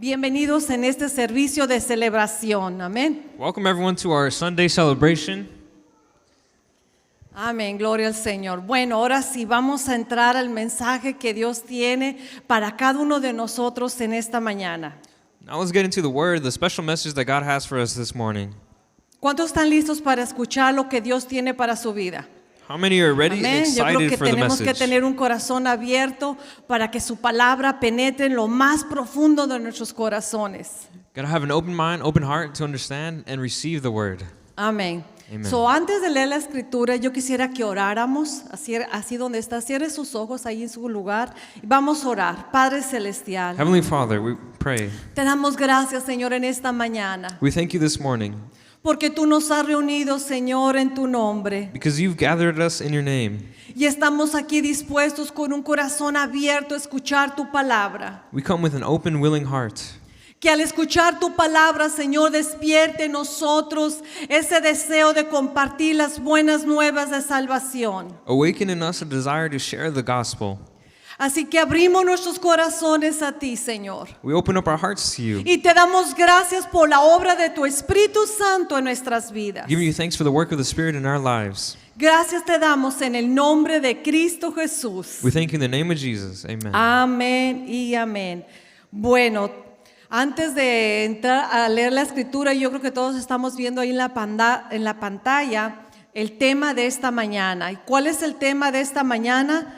Bienvenidos en este servicio de celebración. Amén. Welcome everyone to our Sunday celebration. Amén, gloria al Señor. Bueno, ahora sí vamos a entrar al mensaje que Dios tiene para cada uno de nosotros en esta mañana. Now let's get into the word, the special message that God has for us this morning. ¿Cuántos están listos para escuchar lo que Dios tiene para su vida? How many are ready and Amén. Yo creo excited que for the tenemos que message? tener un corazón abierto para que su palabra penetre en lo más profundo de nuestros corazones. Gotta have an open mind, open heart to understand and receive the word. Amén. Amen. So, antes de leer la escritura, yo quisiera que oráramos, así donde está, cierre sus ojos ahí en su lugar y vamos a orar. Padre Celestial, Heavenly Father, we pray. te damos gracias, Señor, en esta mañana, We thank you this morning porque tú nos has reunido, Señor, en tu nombre. because you've gathered us in your name. Y estamos aquí dispuestos con un corazón abierto a escuchar tu palabra. We come with an open, willing heart. Que al escuchar tu palabra, Señor, despierte en nosotros ese deseo de compartir las buenas nuevas de salvación. Awaken in us a desire to share the gospel. Así que abrimos nuestros corazones a ti, Señor. We open up our hearts to you, Y te damos gracias por la obra de tu Espíritu Santo en nuestras vidas. giving you thanks for the work of the Spirit in our lives. Gracias te damos en el nombre de Cristo Jesús. We thank you in the name of Jesus. Amen. Amén y amén. Bueno, antes de entrar a leer la escritura, yo creo que todos estamos viendo ahí en la pantalla el tema de esta mañana. ¿Y cuál es el tema de esta mañana?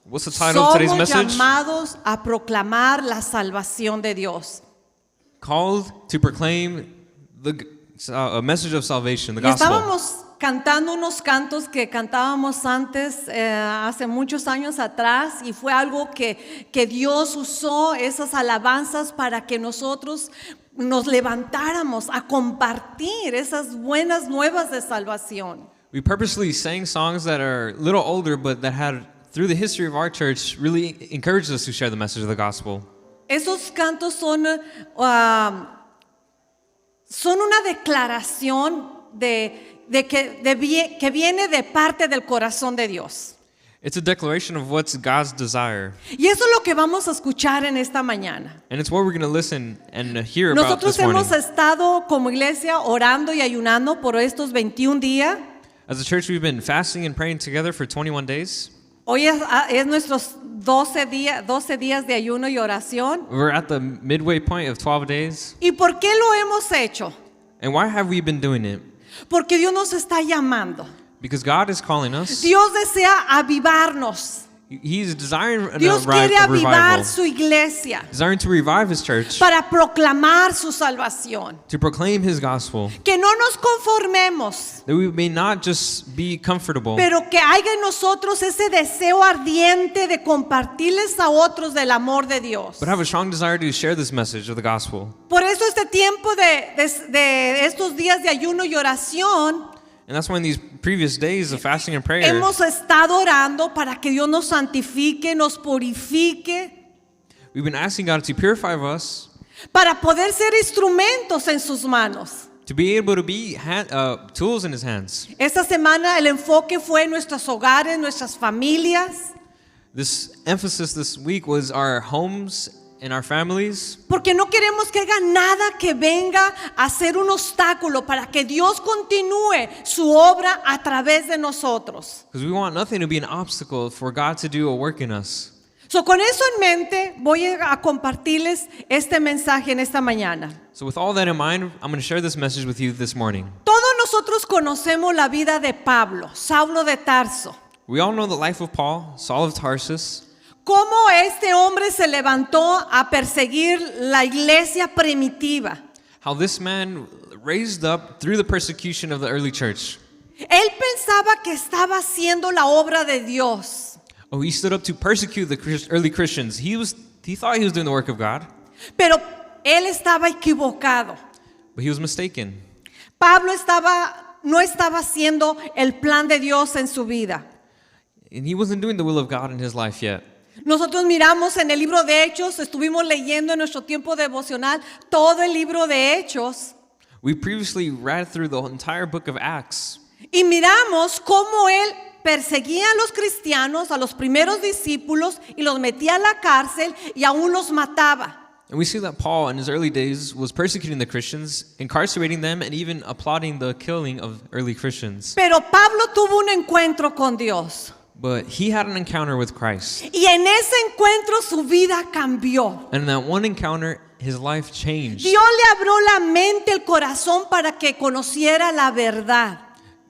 What's the title of today's Somos message? llamados a proclamar la salvación de Dios. Called to proclaim a message of salvation, the Y gospel. estábamos cantando unos cantos que cantábamos antes, hace muchos años atrás, y fue algo que Dios usó esas alabanzas para que nosotros nos levantáramos a compartir esas buenas nuevas de salvación. We purposely sang songs that are a little older, but that had, through the history of our church, really encouraged us to share the message of the gospel. Esos cantos son una declaración que viene de parte del corazón de Dios. It's a declaration of what's God's desire. Y eso es lo que vamos a escuchar en esta mañana. And it's what we're going to listen and hear about Nosotros this morning. hemos estado como iglesia orando y ayunando por estos 21 días. As a church, we've been fasting and praying together for 21 days. Hoy es nuestros 12 días de ayuno y oración. We're at the midway point of 12 days. ¿Y por qué lo hemos hecho? And why have we been doing it? Porque Dios nos está llamando. Because God is calling us. Dios desea avivarnos. He's desiring Dios a quiere avivar revival. su iglesia Desiring to revive His church, para proclamar su salvación. to proclaim His gospel, Que no nos conformemos, that we may not just be comfortable, pero que haya en nosotros ese deseo ardiente de compartirles a otros del amor de Dios. but have a strong desire to share this message of the gospel. Por eso este tiempo de estos días de ayuno y oración, And that's why in these previous days of fasting and prayer, hemos estado orando para que Dios nos santifique, nos purifique, we've been asking God to purify us, para poder ser instrumentos en sus manos. to be able to be tools in His hands. Esta semana el enfoque fue en nuestros hogares, nuestras familias, This emphasis this week was our homes and our families, porque no queremos que haya nada que venga a ser un obstáculo para que Dios continúe su obra a través de nosotros. because we want nothing to be an obstacle for God to do a work in us. So, con eso en mente, voy a compartirles este mensaje en esta mañana. So with all that in mind, I'm going to share this message with you this morning. Todos nosotros conocemos la vida de Pablo, Saulo de Tarso. We all know the life of Paul, Saul of Tarsus, Cómo este hombre se levantó a perseguir la iglesia primitiva. how this man raised up through the persecution of the early church. Él pensaba que estaba haciendo la obra de Dios, Oh, he stood up to persecute the early Christians. He thought he was doing the work of God, pero él estaba equivocado. but he was mistaken. Pablo no estaba haciendo el plan de Dios en su vida. And he wasn't doing the will of God in his life yet. Nosotros miramos en el libro de Hechos, estuvimos leyendo en nuestro tiempo devocional todo el libro de Hechos We previously read through the entire book of Acts, y miramos cómo él perseguía a los cristianos, a los primeros discípulos, y los metía a la cárcel y aún los mataba. And we see that Paul in his early days was persecuting the Christians, incarcerating them, and even applauding the killing of early Christians. Pero Pablo tuvo un encuentro con Dios. But he had an encounter with Christ. Y en ese encuentro su vida cambió. And in that one encounter, his life changed. Dios le abrió la mente, el corazón para que conociera la verdad.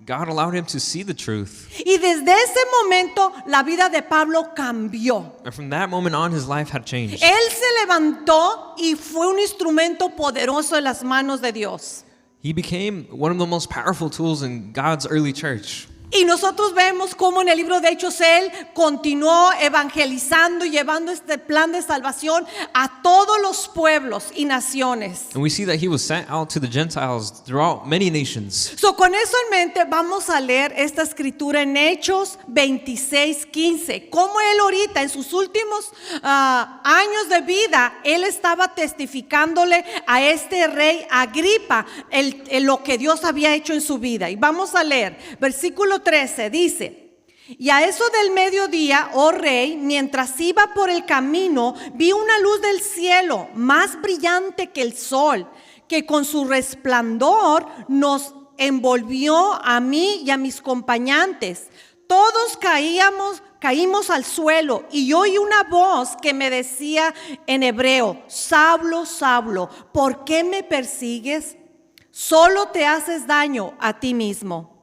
God allowed him to see the truth. Y desde ese momento la vida de Pablo cambió. And from that moment on, his life had changed. Él se levantó y fue un instrumento poderoso en las manos de Dios. He became one of the most powerful tools in God's early church. Y nosotros vemos cómo en el libro de Hechos él continuó evangelizando y llevando este plan de salvación a todos los pueblos y naciones. And we see that he was sent out to the Gentiles throughout many nations. So, con eso en mente vamos a leer esta escritura en Hechos 26:15. Cómo él ahorita en sus últimos años de vida, él estaba testificándole a este rey Agripa lo que Dios había hecho en su vida. Y vamos a leer versículo 13, dice: y a eso del mediodía, oh rey, mientras iba por el camino, vi una luz del cielo más brillante que el sol, que con su resplandor nos envolvió a mí y a mis acompañantes. Todos caímos al suelo, y oí una voz que me decía en hebreo: Saulo, Saulo, ¿por qué me persigues? Solo te haces daño a ti mismo.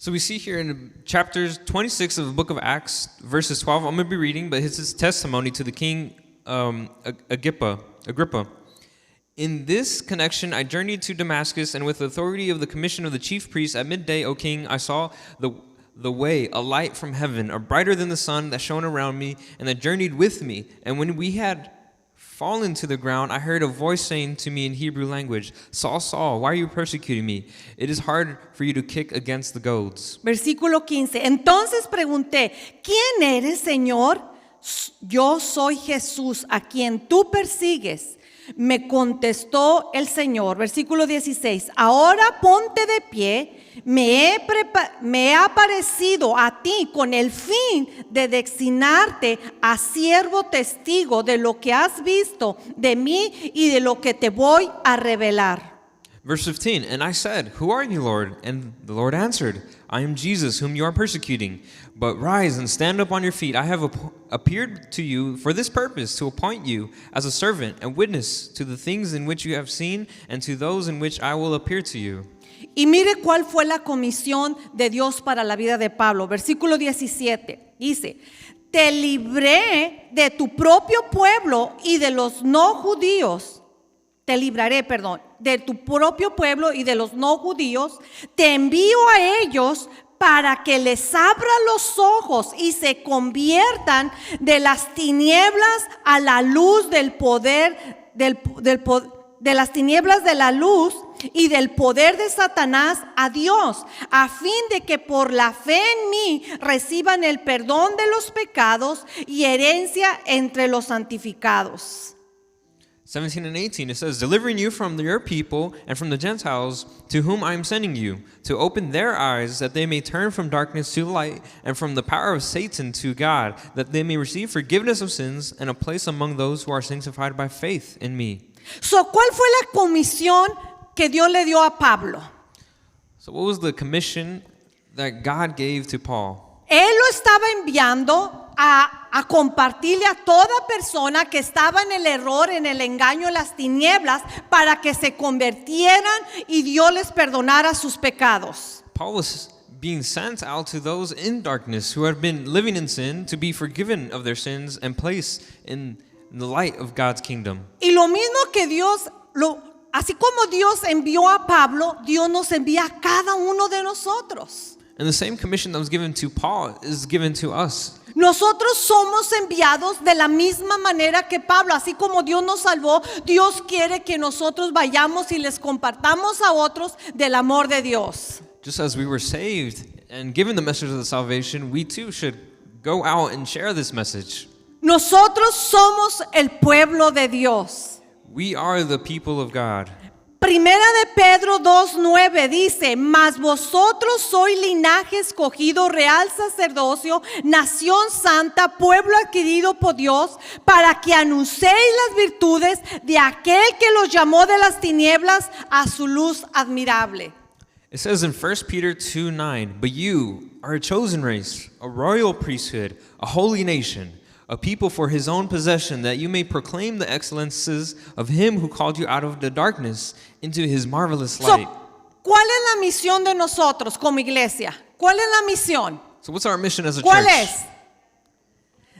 So we see here in chapters 26 of the book of Acts, verses 12, I'm going to be reading, but it's his testimony to the king Agrippa. In this connection, I journeyed to Damascus, and with the authority of the commission of the chief priests at midday, O king, I saw the way, a light from heaven, a brighter than the sun that shone around me, and that journeyed with me. And when we had fallen to the ground, I heard a voice saying to me in Hebrew language, Saul, Saul, why are you persecuting me? It is hard for you to kick against the goads. Versículo 15. Entonces pregunté: ¿quién eres, Señor? Yo soy Jesús, a quien tú persigues. Me contestó el Señor. Versículo 16. Ahora ponte de pie. Me he aparecido a ti con el fin de designarte a siervo testigo de lo que has visto de mí y de lo que te voy a revelar. Verse 15, and I said, Who are you, Lord? And the Lord answered, I am Jesus, whom you are persecuting. But rise and stand up on your feet. I have appeared to you for this purpose, to appoint you as a servant and witness to the things in which you have seen and to those in which I will appear to you. Y mire cuál fue la comisión de Dios para la vida de Pablo. Versículo 17 dice: te libré de tu propio pueblo y de los no judíos. Te libraré, de tu propio pueblo y de los no judíos. Te envío a ellos para que les abra los ojos y se conviertan de las tinieblas a la luz del poder de las tinieblas de la luz y del poder de Satanás a Dios, a fin de que por la fe en mí reciban el perdón de los pecados y herencia entre los santificados. 17 and 18, it says, delivering you from your people and from the Gentiles to whom I am sending you, to open their eyes that they may turn from darkness to light and from the power of Satan to God, that they may receive forgiveness of sins and a place among those who are sanctified by faith in me. So, ¿cuál fue la comisión que Dios le dio a Pablo? So what was the commission that God gave to Paul? Él lo estaba enviando a compartirle a toda persona que estaba en el error, en el engaño, en las tinieblas, para que se convirtieran y Dios les perdonara sus pecados. Paul was being sent out to those in darkness who had been living in sin to be forgiven of their sins and placed in the light of God's kingdom. Y lo mismo que así como Dios envió a Pablo, Dios nos envía a cada uno de nosotros. And the same commission that was given to Paul is given to us. Nosotros somos enviados de la misma manera que Pablo. Así como Dios nos salvó, Dios quiere que nosotros vayamos y les compartamos a otros del amor de Dios. Just as we were saved and given the message of the salvation, we too should go out and share this message. Nosotros somos el pueblo de Dios. We are the people of God. 1 Primera de Pedro 2:9 dice, mas vosotros sois linaje escogido, real sacerdocio, nación santa, pueblo adquirido por Dios, para que anunciéis las virtudes de aquel que los llamó de las tinieblas a su luz admirable. It says in 1 Peter 2:9, but you are a chosen race, a royal priesthood, a holy nation, a people for his own possession, that you may proclaim the excellences of him who called you out of the darkness into his marvelous light. ¿Cuál es la misión de nosotros como iglesia? ¿Cuál es la misión? So what's our mission as a ¿Cuál church? es?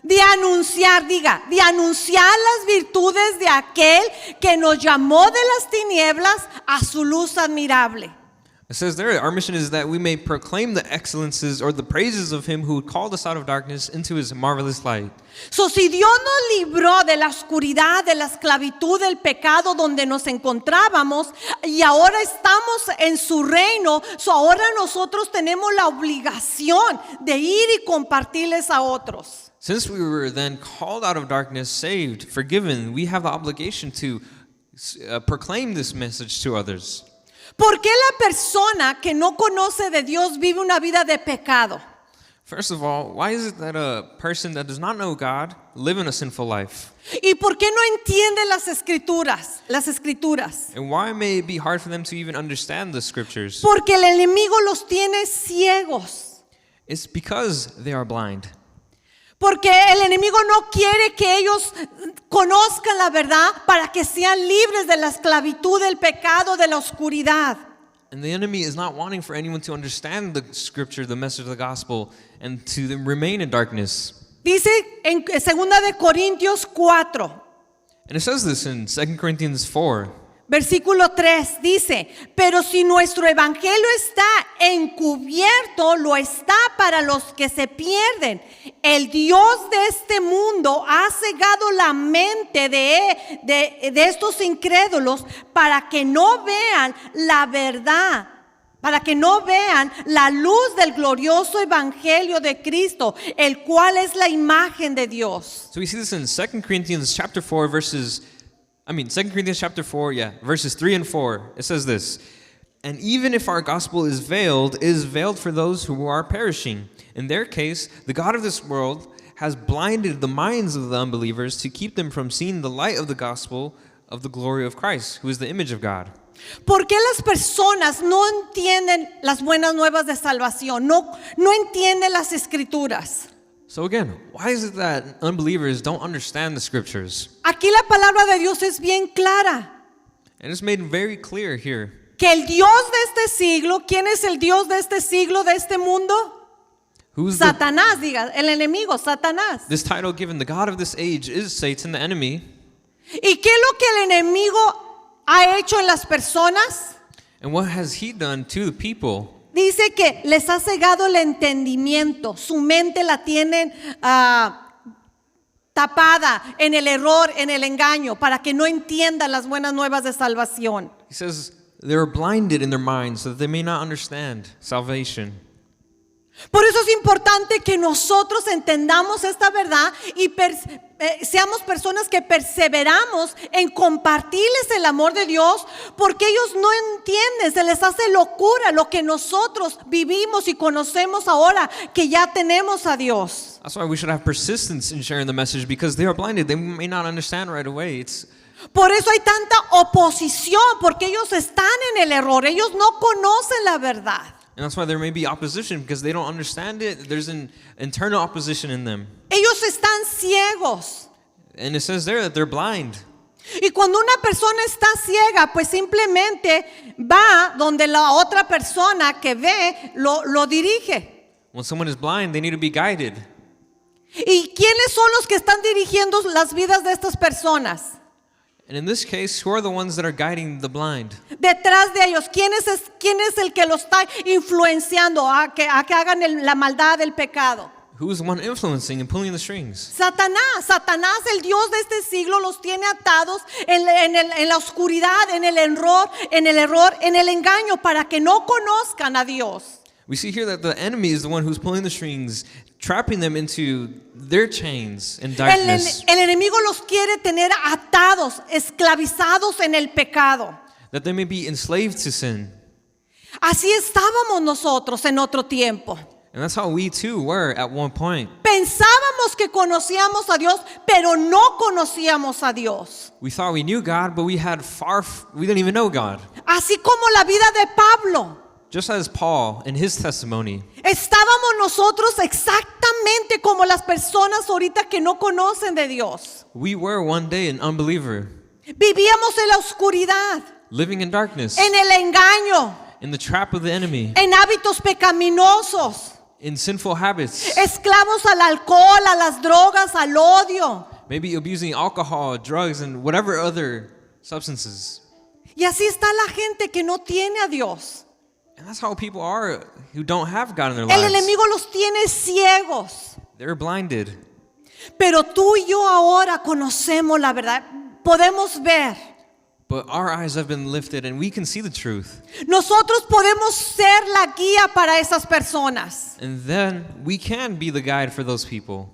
De anunciar, de anunciar las virtudes de aquel que nos llamó de las tinieblas a su luz admirable. It says there, our mission is that we may proclaim the excellences or the praises of him who called us out of darkness into his marvelous light. So, si Dios nos libró de la oscuridad, de la esclavitud, del pecado donde nos encontrábamos y ahora estamos en su reino, ahora nosotros tenemos la obligación de ir y compartirles a otros. Since we were then called out of darkness, saved, forgiven, we have the obligation to proclaim this message to others. ¿Por qué la persona que no conoce de Dios vive una vida de pecado? First of all, why is it that a person that does not know God live in a sinful life? ¿Y por qué no entiende las escrituras? And why may it be hard for them to even understand the scriptures? Porque el enemigo los tiene ciegos. It's because they are blind. Porque el enemigo no quiere que ellos conozcan la verdad para que sean libres de la esclavitud, del pecado, de la oscuridad. And the enemy is not wanting for anyone to understand the scripture, the message of the gospel, and to remain in darkness. Dice en 2 de Corintios 4, And it says this in 2 Corinthians 4. versículo 3, dice, pero si nuestro evangelio está encubierto, lo está para los que se pierden. El Dios de este mundo ha cegado la mente de estos incrédulos para que no vean la verdad, para que no vean la luz del glorioso evangelio de Cristo, el cual es la imagen de Dios. So we see this in 2 Corinthians chapter 4 verses 3 and 4. It says this, and even if our gospel is veiled, it is veiled for those who are perishing. In their case, the God of this world has blinded the minds of the unbelievers to keep them from seeing the light of the gospel of the glory of Christ, who is the image of God. ¿Por qué las personas no entienden las buenas nuevas de salvación? No entienden las escrituras. So again, why is it that unbelievers don't understand the scriptures? Aquí la palabra de Dios es bien clara. And it's made very clear here. Que el Dios de este siglo, ¿quién es el Dios de este siglo, de este mundo? Who's the, Satanás, diga, el enemigo, Satanás. this title given, the God of this age is Satan, the enemy. ¿Y qué es lo que el enemigo ha hecho en las personas? And what has he done to the people? Dice que les ha cegado el entendimiento, su mente la tienen tapada en el error, en el engaño, para que no entiendan las buenas nuevas de salvación. He says they were blinded in their minds so that they may not understand salvation. Por eso es importante que nosotros entendamos esta verdad y seamos personas que perseveramos en compartirles el amor de Dios, porque ellos no entienden, se les hace locura lo que nosotros vivimos y conocemos ahora que ya tenemos a Dios. That's why we should have persistence in sharing the message, because they are blinded. They may not understand right away. Por eso hay tanta oposición, porque ellos están en el error, ellos no conocen la verdad. And that's why there may be opposition, because they don't understand it. There's an internal opposition in them. Ellos están ciegos. And it says there that they're blind. Y cuando una persona está ciega, pues simplemente va donde la otra persona que ve lo dirige. When someone is blind, they need to be guided. ¿Y quiénes son los que están dirigiendo las vidas de estas personas? And in this case, who are the ones that are guiding the blind? Detrás de ellos, ¿quién es el que los está influenciando a que hagan la maldad del pecado? Who's the one influencing and pulling the strings? Satanás, el Dios de este siglo, los tiene atados en la oscuridad, en el error, en el engaño, para que no conozcan a Dios. We see here that the enemy is the one who's pulling the strings, trapping them into their chains in darkness. El enemigo los quiere tener atados, esclavizados en el pecado. that they may be enslaved to sin. Así estábamos nosotros en otro tiempo. And that's how we too were at one point. Pensábamos que conocíamos a Dios, pero no conocíamos a Dios. We thought we knew God, but we didn't even know God. Así como la vida de Pablo. Just as Paul in his testimony, Estábamos nosotros exactamente como las personas ahorita que no conocen de Dios. we were one day an unbeliever, Vivíamos en la oscuridad, living in darkness, en el engaño, in the trap of the enemy, en hábitos pecaminosos, in sinful habits, esclavos al alcohol, a las drogas, al odio. maybe abusing alcohol, drugs, and whatever other substances. Y así está la gente que no tiene a Dios. And that's how people are who don't have God in their El lives. enemigo los tiene ciegos. They're blinded. Pero tú y yo ahora conocemos la verdad. Podemos ver. But our eyes have been lifted and we can see the truth. Nosotros podemos ser la guía para esas personas. And then we can be the guide for those people.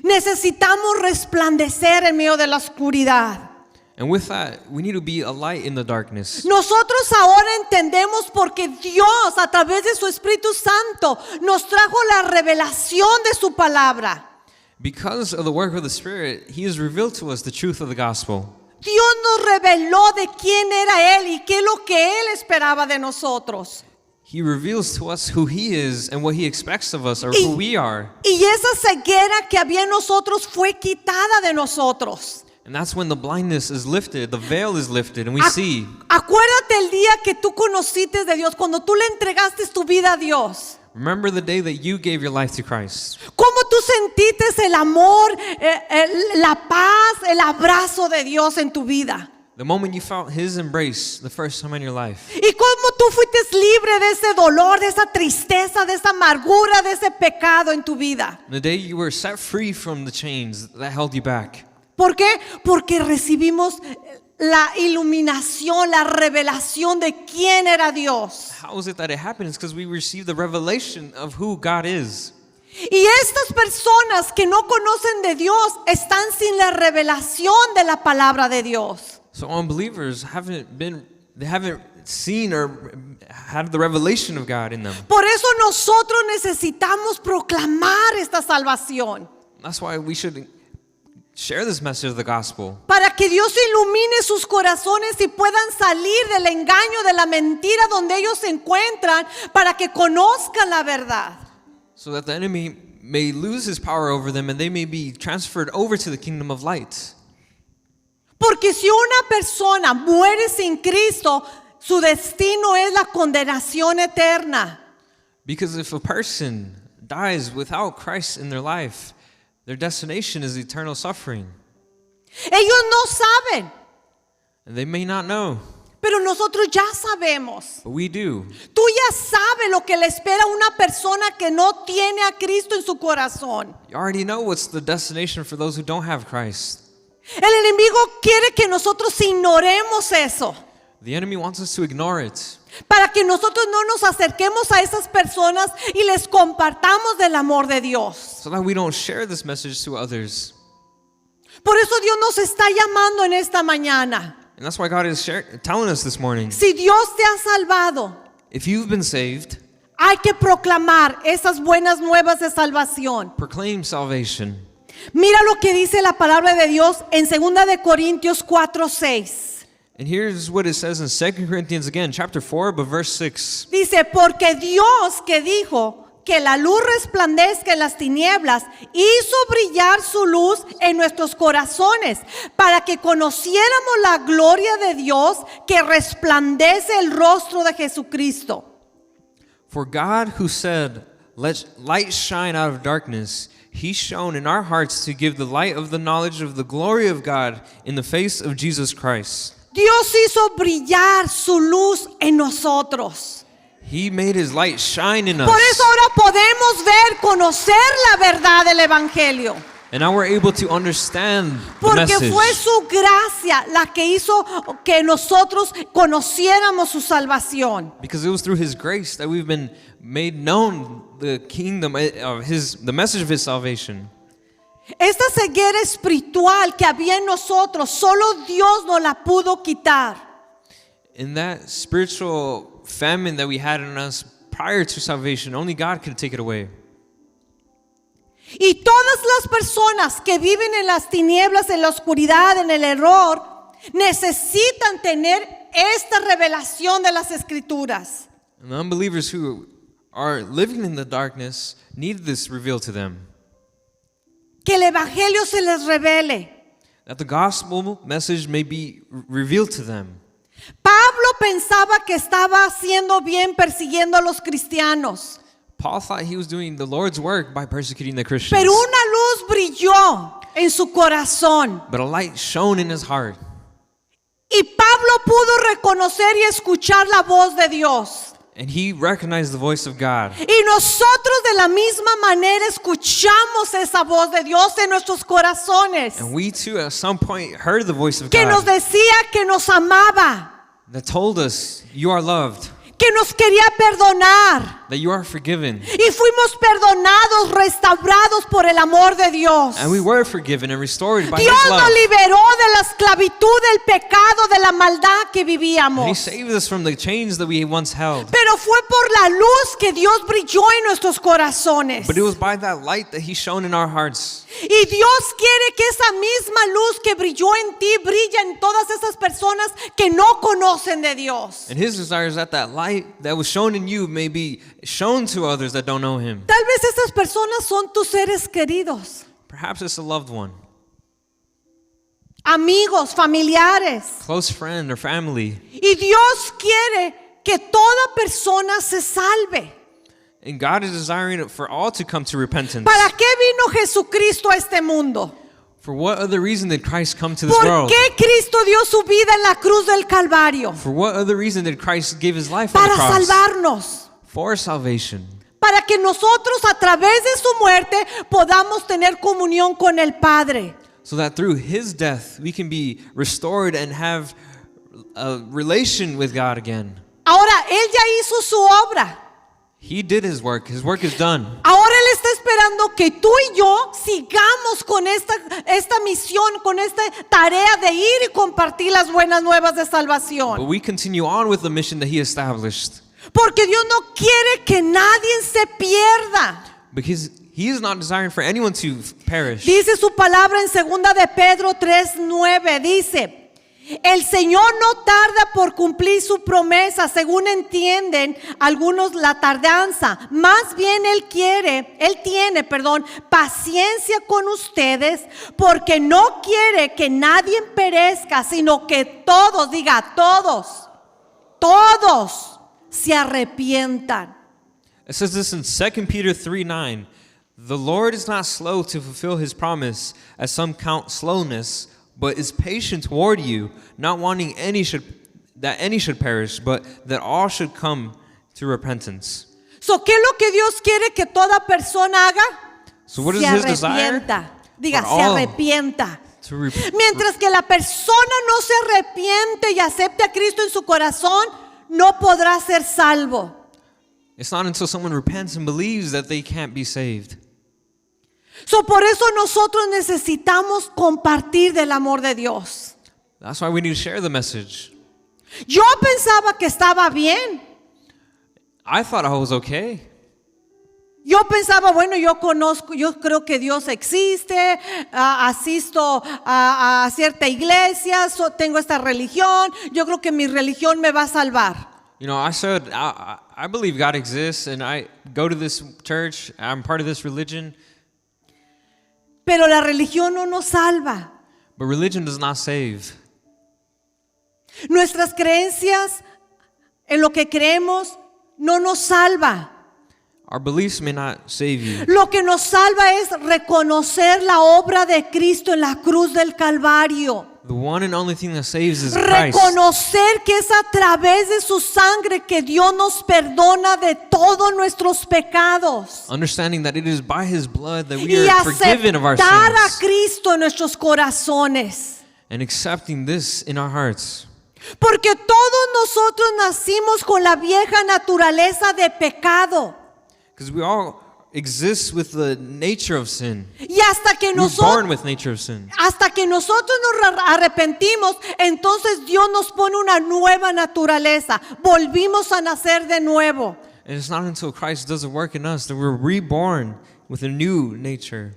Necesitamos resplandecer en medio de la oscuridad. And with that, we need to be a light in the darkness. Nosotros ahora entendemos porque Dios a través de su Espíritu Santo nos trajo la revelación de su palabra. Because of the work of the Spirit, He has revealed to us the truth of the gospel. Dios nos reveló de quién era Él y qué es lo que Él esperaba de nosotros. He reveals to us who He is and what He expects of us or who we are. Y esa ceguera que había en nosotros fue quitada de nosotros. And that's when the blindness is lifted, the veil is lifted, and we see. Acuérdate el día que tú conociste de Dios, cuando tú le entregaste tu vida a Dios. Remember the day that you gave your life to Christ. Cómo tú sentiste el amor, la paz, el abrazo de Dios en tu vida. The moment you felt His embrace the first time in your life. Y cómo tú fuiste libre de ese dolor, de esa tristeza, de esa amargura, de ese pecado en tu vida. The day you were set free from the chains that held you back. ¿Por qué? Porque recibimos la iluminación, la revelación de quién era Dios. How is it that it happened? It's because we received the revelation of who God is. Y estas personas que no conocen de Dios están sin la revelación de la palabra de Dios. So unbelievers haven't seen or had the revelation of God in them. Por eso nosotros necesitamos proclamar esta salvación. That's why we should share this message of the gospel. Para que Dios ilumine sus corazones y puedan salir del engaño, de la mentira donde ellos se encuentran, para que conozcan la verdad. So that the enemy may lose his power over them and they may be transferred over to the kingdom of light. Porque si una persona muere sin Cristo, su destino es la condenación eterna. Because if a person dies without Christ in their life, their destination is eternal suffering. Ellos no saben, And they may not know, pero nosotros ya sabemos. but we do. Tú ya sabes lo que le espera a una persona que no tiene a Cristo en su corazón. You already know what's the destination for those who don't have Christ. El enemigo quiere que nosotros ignoremos eso, The enemy wants us to ignore it, para que nosotros no nos acerquemos a esas personas y les compartamos del amor de Dios. so that we don't share this message to others. Por eso Dios nos está llamando en esta mañana. And that's why God is telling us this morning, Si Dios te ha salvado, if you've been saved, hay que proclamar esas buenas nuevas de salvación. proclaim salvation. Mira lo que dice la palabra de Dios en 2 de Corintios 4:6. And here's what it says in 2 Corinthians again, chapter 4, but verse 6. Dice, porque Dios que dijo que la luz resplandezca en las tinieblas, hizo brillar su luz en nuestros corazones, para que conociéramos la gloria de Dios que resplandece el rostro de Jesucristo. For God who said, let light shine out of darkness, He shone in our hearts to give the light of the knowledge of the glory of God in the face of Jesus Christ. Dios hizo brillar su luz en nosotros. He made His light shine in us. Por eso ahora podemos ver, conocer la verdad del Evangelio. And now we're able to understand the Porque message. fue su gracia la que hizo que nosotros conociéramos su salvación. Because it was through His grace that we've been made known the kingdom of the message of His salvation. Esta ceguera espiritual que había en nosotros, solo Dios nos la pudo quitar. in that spiritual famine that we had in us prior to salvation, only God could take it away. Y todas las personas que viven en las tinieblas, en la oscuridad, en el error, necesitan tener esta revelación de las Escrituras. And the unbelievers who are living in the darkness need this revealed to them. Que el Evangelio se les revele. That the gospel message may be revealed to them. Pablo pensaba que estaba haciendo bien persiguiendo a los cristianos. Paul thought he was doing the Lord's work by persecuting the Christians. Pero una luz brilló en su corazón. But a light shone in his heart. Y Pablo pudo reconocer y escuchar la voz de Dios. And he recognized the voice of God. Y nosotros de la misma manera escuchamos esa voz de Dios en nuestros corazones. And we too at some point heard the voice of Que nos God decía que nos amaba. that told us, you are loved, Que nos quería perdonar. that you are forgiven. Y fuimos perdonados, restaurados por el amor de Dios. And we were forgiven and restored by Dios his love. nos liberó de la esclavitud, del pecado, de la maldad que And he vivíamos. saved us from the chains that we once held. Pero fue por la luz que Dios brilló en nuestros corazones. But it was by that light that he shone in our hearts. Y Dios quiere que esa misma luz que brilló en ti brilla en todas esas personas que no conocen de Dios. And his desire is that that light that was shown in you may be shown to others that don't know him. Tal vez esas personas son tus seres queridos, Perhaps it's a loved one, amigos, familiares. close friend or family. Y Dios quiere que toda persona se salve. And God is desiring for all to come to repentance. ¿Para qué vino Jesucristo a este mundo? For what other reason did Christ come to this ¿Por world? qué Cristo dio su vida en la cruz del Calvario? For what other reason did Christ give his life on Para the cross? salvarnos. For salvation. Para que nosotros a través de su muerte podamos tener comunión con el Padre. So that through his death we can be restored and have a relation with God again. Ahora, Él ya hizo su obra. He did his work. His work is done. Ahora Él está esperando que tú y yo sigamos con esta misión, con esta tarea de ir y compartir las buenas nuevas de But salvación. we continue on with the mission that he established. Porque Dios no quiere que nadie se pierda. Because he is not desiring for anyone to perish. Dice su palabra en 2 de Pedro 3:9, dice: el Señor no tarda por cumplir su promesa, según entienden algunos la tardanza. Más bien Él tiene paciencia con ustedes, porque no quiere que nadie perezca, sino que todos, diga todos se arrepientan. It says this in 2 Peter 3:9. The Lord is not slow to fulfill his promise, as some count slowness, but is patient toward you, not wanting that any should perish, but that all should come to repentance. So, ¿qué es lo que Dios quiere que toda persona haga? So what is Se his desire? arrepienta. Diga, For se all arrepienta. to repent. Mientras que la persona no se arrepiente y acepte a Cristo en su corazón, no podrá ser salvo. It's not until someone repents and believes that they can't be saved. So, por eso nosotros necesitamos compartir del amor de Dios. That's why we need to share the message. Yo pensaba que estaba bien. I thought I was okay. Yo pensaba, bueno, yo creo que Dios existe, asisto a cierta iglesia, tengo esta religión, yo creo que mi religión me va a salvar. You know, I said, I believe God exists, and I go to this church, I'm part of this religion. Pero la religión no nos salva. But religion does not save. Nuestras creencias en lo que creemos no nos salva. Our beliefs may not save you. Lo que nos salva es reconocer la obra de Cristo en la cruz del Calvario. The one and only thing that saves is Christ. Reconocer que es a través de su sangre que Dios nos perdona de todos nuestros pecados. Understanding that it is by his blood that we Y are forgiven of our aceptar a sins. Cristo en nuestros corazones. And accepting this in our hearts. Porque todos nosotros nacimos con la vieja naturaleza de pecado. Because we all exists with the nature of sin. Y hasta que We're nosotros born with nature of sin. nos arrepentimos, entonces Dios nos pone una nueva naturaleza. Volvimos a nacer de nuevo. And it's not until Christ does the work in us that we're reborn with a new nature.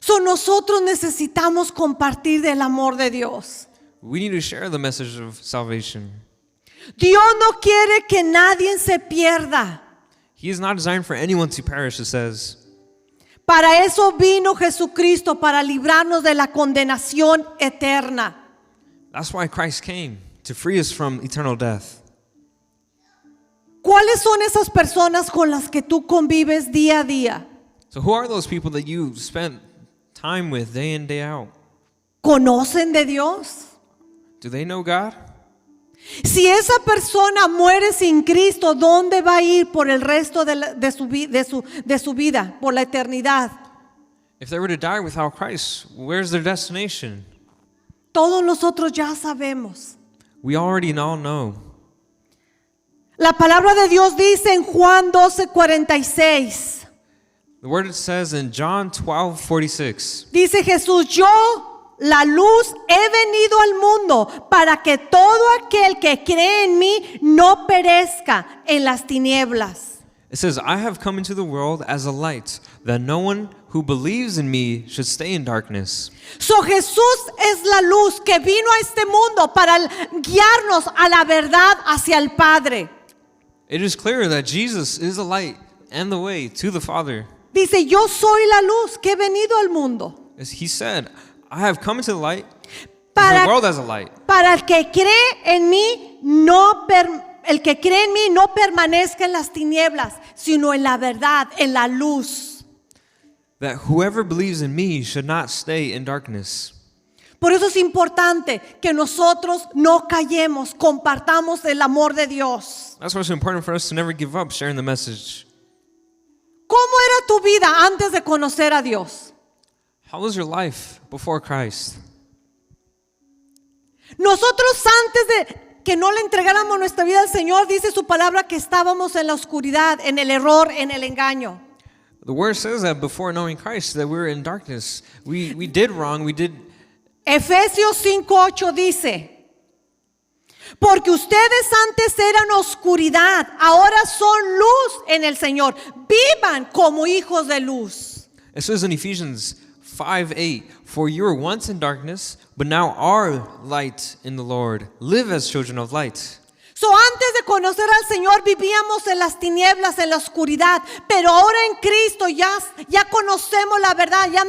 So nosotros necesitamos compartir del amor de Dios. We need to share the message of salvation. Dios no quiere que nadie se pierda. He is not designed for anyone to perish, it says. Para eso vino Jesucristo, para librarnos de la condenación eterna. That's why Christ came, to free us from eternal death. ¿Cuáles son esas personas con las que tú convives día a día? So who are those people that you spend time with day in, day out? ¿Conocen de Dios? Do they know God? Si esa persona muere sin Cristo, ¿dónde va a ir por el resto de su vida, por la eternidad? If they were to die without Christ, where's their destination? Todos nosotros ya sabemos. We already all know. La palabra de Dios dice en Juan 12:46. The word says in John 12:46. Dice Jesús, yo, la luz, he venido al mundo para que todo aquel que cree en mí no perezca en las tinieblas. It says, I have come into the world as a light, that no one who believes in me should stay in darkness. So Jesús es la luz que vino a este mundo para guiarnos a la verdad hacia el Padre. It is clear that Jesus is the light and the way to the Father. Dice, yo soy la luz que he venido al mundo. As he said, I have come into the light, Para- the world as a light. Para el que cree en mí, el que cree en mí no permanezca en las tinieblas, sino en la verdad, en la luz. That whoever believes in me should not stay in darkness. Por eso es importante que nosotros no callemos, compartamos el amor de Dios. That's why it's important for us to never give up sharing the message. ¿Cómo era tu vida antes de conocer a Dios? How was your life before Christ? Nosotros antes de que no le entregáramos nuestra vida al Señor, dice su palabra que estábamos en la oscuridad, en el error, en el engaño. The word says that before knowing Christ, that we were in darkness. We did wrong. We did. Efesios 5:8 dice, porque ustedes antes eran oscuridad, ahora son luz en el Señor. Vivan como hijos de luz. It says in Ephesians 5:8, for you were once in darkness, but now are light in the Lord. Live as children of light. So antes de conocer al Señor vivíamos en las tinieblas, en la oscuridad, pero ahora en Cristo ya conocemos la verdad, ya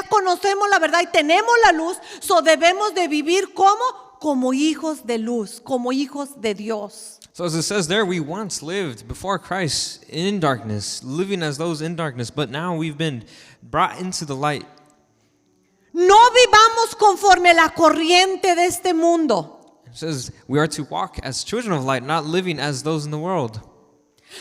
conocemos la verdad y tenemos la luz, so debemos de vivir como hijos de luz, como hijos de Dios. So as it says there, we once lived before Christ in darkness, living as those in darkness, but now we've been brought into the light. No vivamos conforme la corriente de este mundo. It says we are to walk as children of light, not living as those in the world.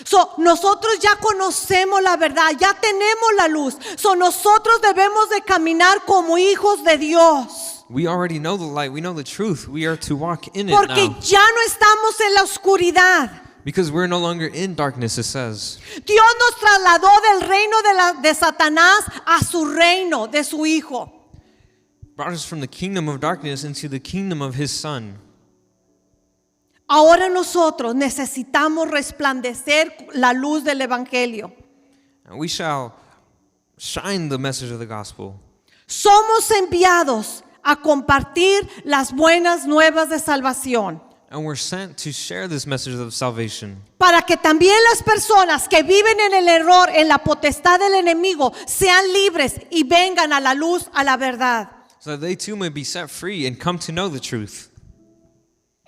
So, nosotros ya conocemos la verdad, ya tenemos la luz. So, nosotros debemos de caminar como hijos de Dios. We already know the light. We know the truth. We are to walk in it Porque now. ya no estamos en la oscuridad. Because we're no longer in darkness, it says. Dios nos trasladó del reino de Satanás a su reino, de su Hijo. Brought us from the kingdom of darkness into the kingdom of his Son. Ahora nosotros necesitamos resplandecer la luz del Evangelio. And we shall shine the message of the gospel. Somos enviados a compartir las buenas nuevas de salvación. And we're sent to share this message of salvation. Para que también las personas que viven en el error, en la potestad del enemigo, sean libres y vengan a la luz, a la verdad. So that they too may be set free and come to know the truth.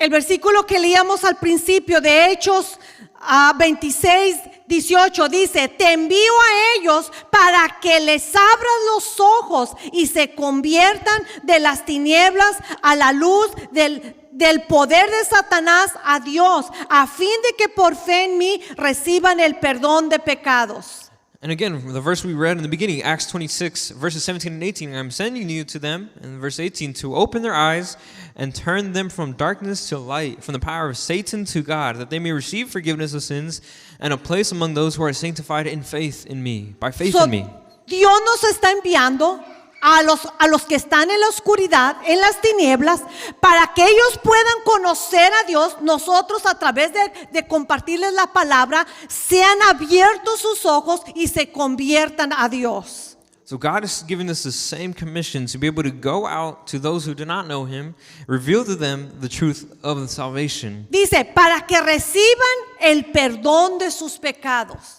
El versículo que leíamos al principio de Hechos 26:18 dice, te envío a ellos para que les abras los ojos y se conviertan de las tinieblas a la luz del poder de Satanás a Dios, a fin de que por fe en mí reciban el perdón de pecados. And again, the verse we read in the beginning, Acts 26, verses 17 and 18, I'm sending you to them, in verse 18, to open their eyes and turn them from darkness to light, from the power of Satan to God, that they may receive forgiveness of sins and a place among those who are sanctified in faith in me, by faith in me. Dios nos está enviando a los que están en la oscuridad, en las tinieblas, para que ellos puedan conocer a Dios. Nosotros, a través de compartirles la palabra, sean abiertos sus ojos y se conviertan a Dios. So God is giving us the same commission to be able to go out to those who do not know Him, reveal to them the truth of the salvation. Dice, para que reciban el perdón de sus pecados.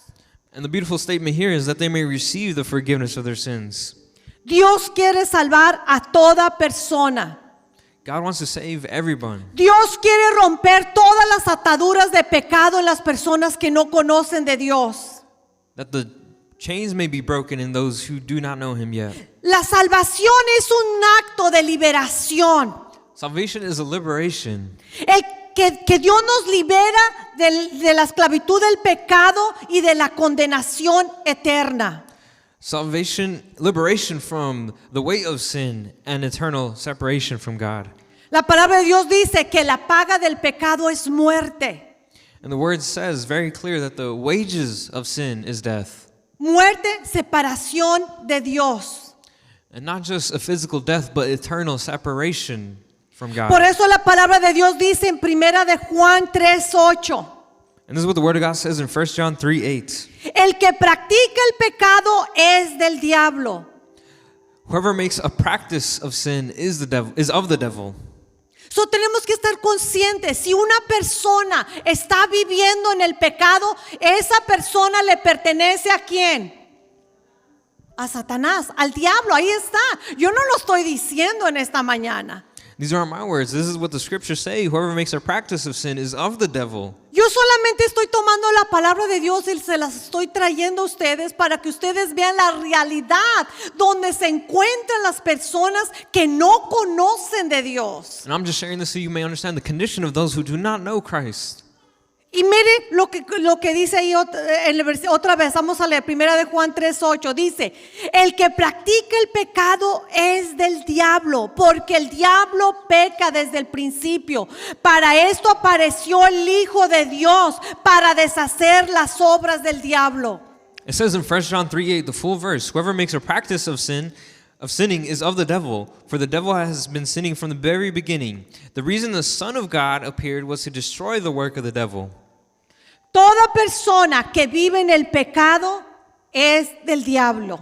And the beautiful statement here is that they may receive the forgiveness of their sins. Dios quiere salvar a toda persona. God wants to save everyone. Dios quiere romper todas las ataduras de pecado en las personas que no conocen de Dios. That the chains may be broken in those who do not know Him yet. La salvación es un acto de liberación. Salvation is a liberation. Que Dios nos libera de la esclavitud del pecado y de la condenación eterna. Salvation, liberation from the weight of sin and eternal separation from God. La palabra de Dios dice que la paga del pecado es muerte. And the word says very clear that the wages of sin is death. Muerte, separación de Dios. And not just a physical death, but eternal separation from God. Por eso la palabra de Dios dice en Primera de Juan 3:8. And this is what the word of God says in 1 John 3:8. El que practica el pecado es del diablo. Whoever makes a practice of sin is of the devil. So tenemos que estar conscientes, si una persona está viviendo en el pecado, esa persona le pertenece ¿a quién? A Satanás, al diablo, ahí está. Yo no lo estoy diciendo en esta mañana. These aren't my words. This is what the scriptures say. Whoever makes a practice of sin is of the devil. Yo solamente estoy tomando la palabra de Dios y se las estoy trayendo a ustedes para que ustedes vean la realidad donde se encuentran las personas que no conocen de Dios. And I'm just sharing this so you may understand the condition of those who do not know Christ. Y mire lo que dice ahí otra vez, vamos a leer, Primera de Juan 3:8, dice, el que practica el pecado es del diablo, porque el diablo peca desde el principio. Para esto apareció el Hijo de Dios, para deshacer las obras del diablo. It says in 1 John 3:8, the full verse, whoever makes a practice of sinning is of the devil, for the devil has been sinning from the very beginning. The reason the Son of God appeared was to destroy the work of the devil. Toda persona que vive en el pecado es del diablo.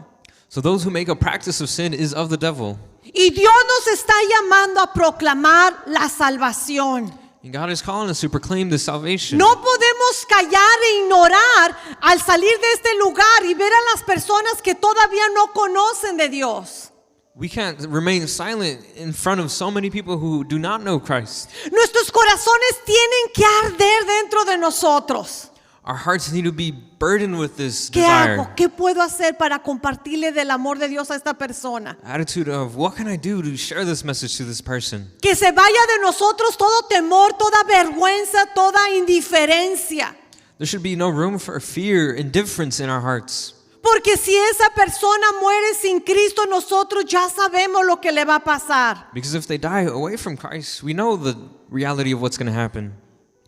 So those who make a practice of sin is of the devil. Y Dios nos está llamando a proclamar la salvación. And God is calling us to proclaim the salvation. No podemos callar e ignorar al salir de este lugar y ver a las personas que todavía no conocen de Dios. We can't remain silent in front of so many people who do not know Christ. Nuestros corazones tienen que arder dentro de nosotros. Our hearts need to be burdened with this ¿Qué desire. hago? ¿Qué puedo hacer para compartirle del amor de Dios a esta persona? Attitude of, what can I do to share this message to this person? Que se vaya de nosotros todo temor, toda vergüenza, toda indiferencia. There should be no room for fear, indifference in our hearts. Porque si esa persona muere sin Cristo, nosotros ya sabemos lo que le va a pasar. Because if they die away from Christ, we know the reality of what's going to happen.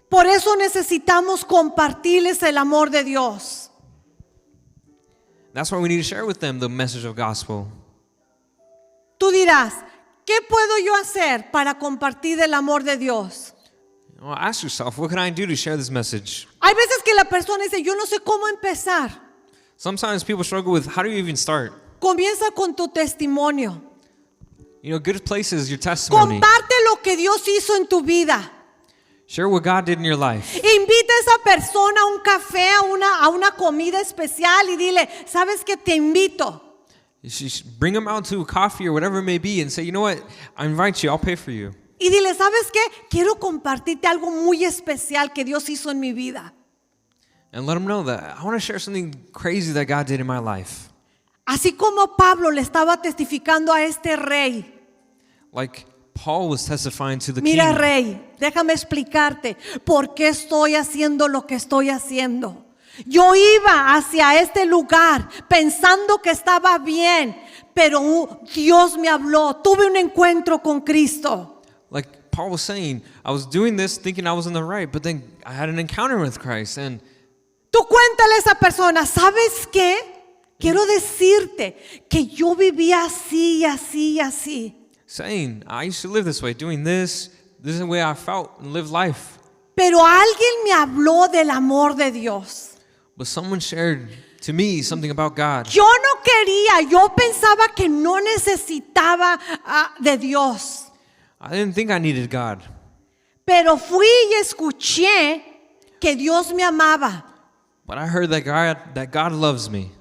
Por eso necesitamos compartirles el amor de Dios. That's why we need to share with them the message of gospel. Tú dirás, ¿qué puedo yo hacer para compartir el amor de Dios? Well, ask yourself, what can I do to share this message? Hay veces que la persona dice, yo no sé cómo empezar. Sometimes people struggle with, how do you even start? Comienza con tu testimonio. You know, good place is your testimony. Comparte lo que Dios hizo en tu vida. Share what God did in your life. Invita a esa persona a un café, a una comida especial y dile, ¿sabes qué? Te invito. You should bring them out to a coffee or whatever it may be and say, you know what? I invite you, I'll pay for you. Y dile, ¿sabes qué? Quiero compartirte algo muy especial que Dios hizo en mi vida. And let them know that I want to share something crazy that God did in my life. Así como Pablo le estaba testificando a este rey. Like Paul was testifying to the Mira, king. rey, déjame explicarte por qué estoy haciendo lo que estoy haciendo. Yo iba hacia este lugar pensando que estaba bien, pero Dios me habló. Tuve un encuentro con Cristo. Like Paul was saying, I was doing this thinking I was in the right, but then I had an encounter with Christ. And Tú cuéntale a esa persona, ¿sabes qué? Quiero decirte que yo vivía así, así, así. saying, I used to live this way, doing this is the way I felt and lived life. Pero alguien me habló del amor de Dios. But someone shared to me something about God. Yo no quería, yo pensaba que no necesitaba de Dios. I didn't think I needed God. Pero fui y escuché que Dios me amaba. But I heard that God loves me.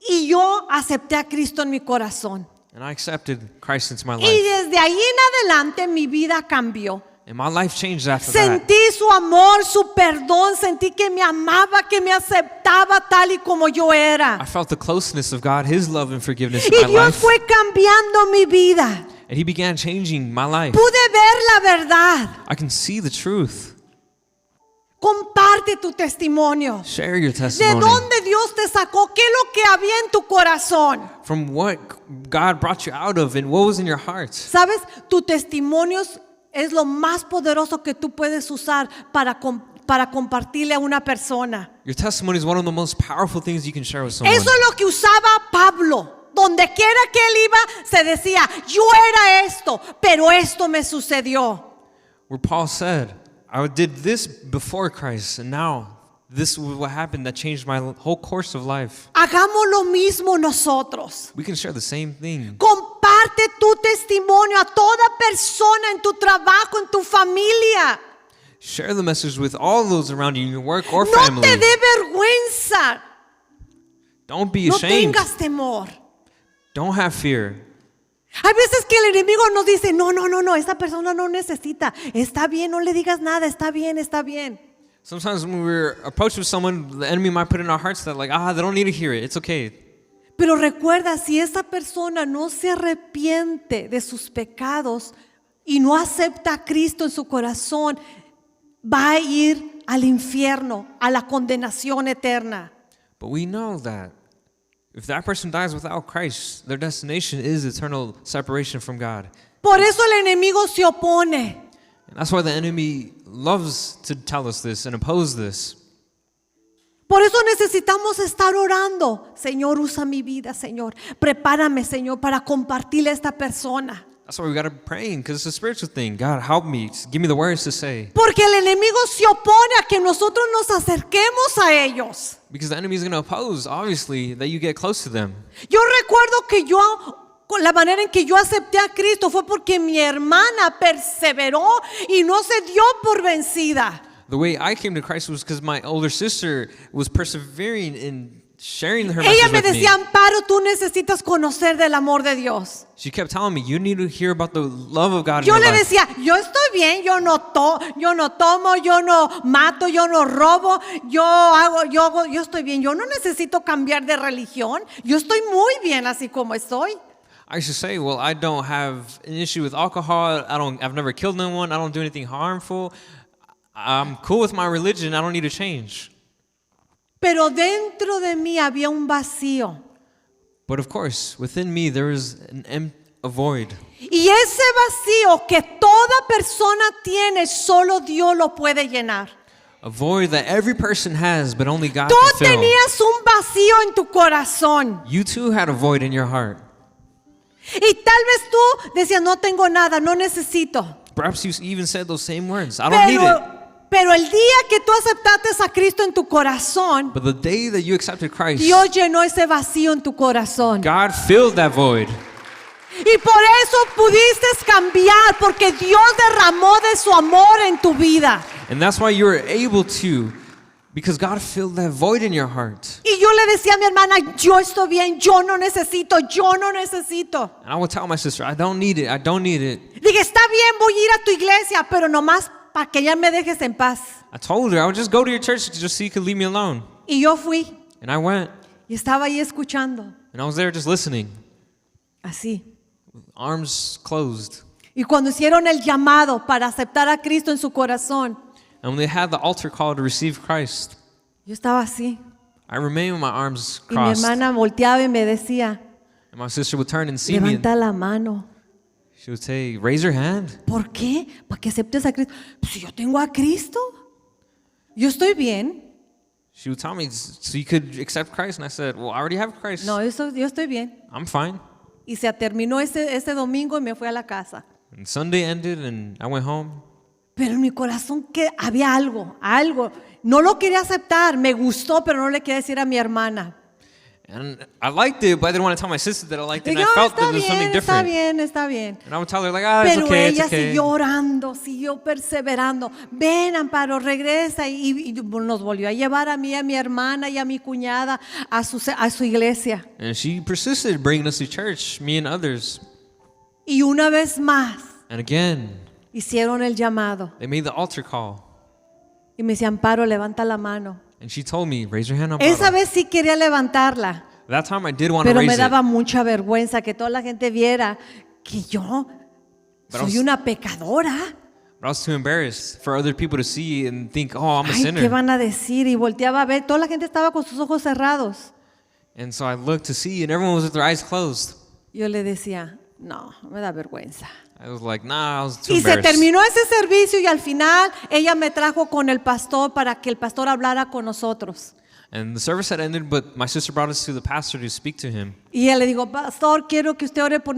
Y yo acepté a Cristo en mi corazón. And I accepted Christ into my Y life. desde ahí en adelante mi vida cambió. And my life changed after that. Sentí su amor, su perdón, sentí que me amaba, que me aceptaba tal y como yo era. I felt the closeness of God, His love and forgiveness in Y my Dios life. fue cambiando mi vida. And He began changing my life. Pude ver la verdad. I can see the truth. Comparte tu testimonio. Share your ¿De testimony. dónde Dios te sacó? ¿Qué es lo que había en tu corazón? From what God brought you out of and what was in your heart. ¿Sabes? Tu testimonio es lo más poderoso que tú puedes usar para compartirle a una persona. Your testimony is one of the most powerful things you can share with someone. Eso es lo que usaba Pablo. Donde quiera que él iba, se decía, yo era esto, pero esto me sucedió. Where Paul said, I did this before Christ, and now this is what happened that changed my whole course of life. Hagamos lo mismo nosotros. We can share the same thing. Comparte tu testimonio a toda persona en tu trabajo, en tu familia. Share the message with all those around you in your work or No family. te dé vergüenza. Don't be No ashamed. tengas temor. Don't have fear. Hay veces que el enemigo nos dice, no, esta persona no necesita. Está bien, no le digas nada, está bien, está bien. Sometimes when we're approached with someone, the enemy might put in our hearts that like, they don't need to hear it. It's okay. Pero recuerda, si esa persona no se arrepiente de sus pecados y no acepta a Cristo en su corazón, va a ir al infierno, a la condenación eterna. But we know that if that person dies without Christ, their destination is eternal separation from God. Por eso el enemigo se opone. And that's why the enemy loves to tell us this and oppose this. Por eso necesitamos estar orando. Señor, usa mi vida, Señor. Prepárame, Señor, para compartirle a esta persona. That's why we got to pray, because it's a spiritual thing. God, help me. Give me the words to say. Porque el enemigo se opone a que nosotros nos acerquemos a ellos. Because the enemy is going to oppose, obviously, that you get close to them. Yo recuerdo que la manera en que yo acepté a Cristo fue porque mi hermana perseveró y no se dio por vencida. The way I came to Christ was because my older sister was persevering in sharing her Ella message me with me. decía, Amparo, tú necesitas conocer del amor de Dios. She kept telling me, you need to hear about the love of God in Yo your le life. decía, yo estoy bien, yo no tomo, yo no mato, yo no robo, yo estoy bien, yo no necesito cambiar de religión, yo estoy muy bien así como estoy. I used to say, well, I don't have an issue with alcohol. I've never killed anyone. I don't do anything harmful. I'm cool with my religion. I don't need to change. Pero dentro de mí había un vacío. But of course, within me, there is a void. Y ese vacío que toda persona tiene, solo Dios lo puede llenar. A void that every person has, but only God Tú can fill. tenías un vacío en tu corazón. You too had a void in your heart. Y tal vez tú decías, no tengo nada, no necesito. Perhaps you even said those same words. I don't need it. Pero el día que tú aceptaste a Cristo en tu corazón, But the day that you accepted Christ, Dios llenó ese vacío en tu corazón. God filled that void. Y por eso pudiste cambiar, porque Dios derramó de su amor en tu vida. And that's why you were able to, because God filled that void in your heart. Y yo le decía a mi hermana, yo estoy bien, yo no necesito. And I would tell my sister, I don't need it. Dije, está bien, voy a ir a tu iglesia, pero nomás para que ya me dejes en paz. I told her I would just go to your church just so you could leave me alone. Y yo fui And I went, y estaba ahí escuchando, and I was there just listening, así. arms closed. Y cuando hicieron el llamado para aceptar a Cristo en su corazón, And when they had the altar call to receive Christ, Yo estaba así. I remained with my arms Y mi crossed. hermana volteaba y me decía, And my sister would turn and see me. levanta la mano. She would say, raise your hand. ¿Por qué? Para que aceptes a Cristo. Pues si yo tengo a Cristo, yo estoy bien. She would tell me, so you could accept Christ. And I said, well, I already have Christ. No, yo estoy bien. I'm fine. Y se terminó ese domingo y me fui a la casa. And Sunday ended and I went home. Pero en mi corazón que había algo. No lo quería aceptar, me gustó, pero no le quería decir a mi hermana. And I liked it, but I didn't want to tell my sister that I liked it. And Digo, I felt está that there was something bien, está different. bien, está bien. And I would tell her, like, it's Pero okay, it's ella okay. siguió orando, siguió perseverando. Ven, Amparo, regresa. Y nos volvió a llevar a mí, a mi hermana y a mi cuñada a su iglesia. And she persisted bringing us to church, me and others. Y una vez más And again, hicieron el llamado. they made the altar call. Y me decía, Amparo, levanta la mano. And she told me, raise your hand up. Esa vez sí quería levantarla. That time I did want to Pero me raise daba it. mucha vergüenza que toda la gente viera que yo But I soy was- una pecadora. But I was too embarrassed for other people to see and think, oh, I'm a Ay, ¿qué sinner. van a decir? Y volteaba a ver, toda la gente estaba con sus ojos cerrados. And so I looked to see, and everyone was with their eyes closed. Yo le decía, no, me da vergüenza. I was like, nah, I was too Y se embarrassed. terminó ese servicio y al final ella me trajo con el pastor para que el pastor hablara con nosotros. And the service had ended, but my sister brought us to the pastor to speak to him. Y él le digo, pastor, quiero que usted ore por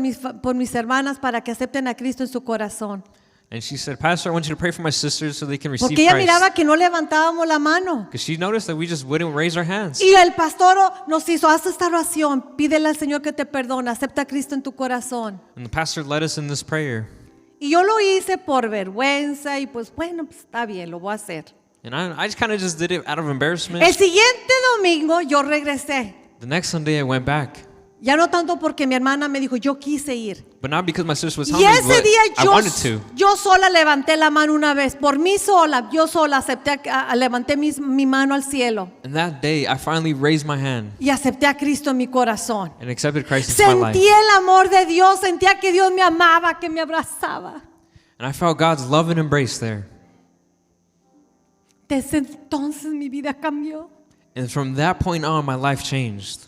mis hermanas para que acepten a Cristo en su corazón. And she said, Pastor, I want you to pray for my sisters so they can receive Porque ella Christ. miraba que no levantábamos la mano. Because she noticed that we just wouldn't raise our hands. Y el pastor nos hizo, haz esta oración, pídele al Señor que te perdone, acepta a Cristo en tu corazón. And the pastor led us in this prayer. Y yo lo hice por vergüenza y pues bueno, pues está bien, lo voy a hacer. And I just kind of just did it out of embarrassment. El siguiente domingo yo regresé. The next Sunday I went back. Ya no tanto porque mi hermana me dijo, yo quise ir. But not because my sister was Y telling me, ese but día I wanted to. yo sola levanté la mano una vez, por mí sola, yo sola levanté mi mano al cielo And that day I finally raised my hand y acepté a Cristo en mi corazón. and accepted Christ into my Sentí life. el amor de Dios, sentía que Dios me amaba, que me abrazaba. And I felt God's love and embrace there. Desde entonces mi vida cambió. And from that point on, my life changed.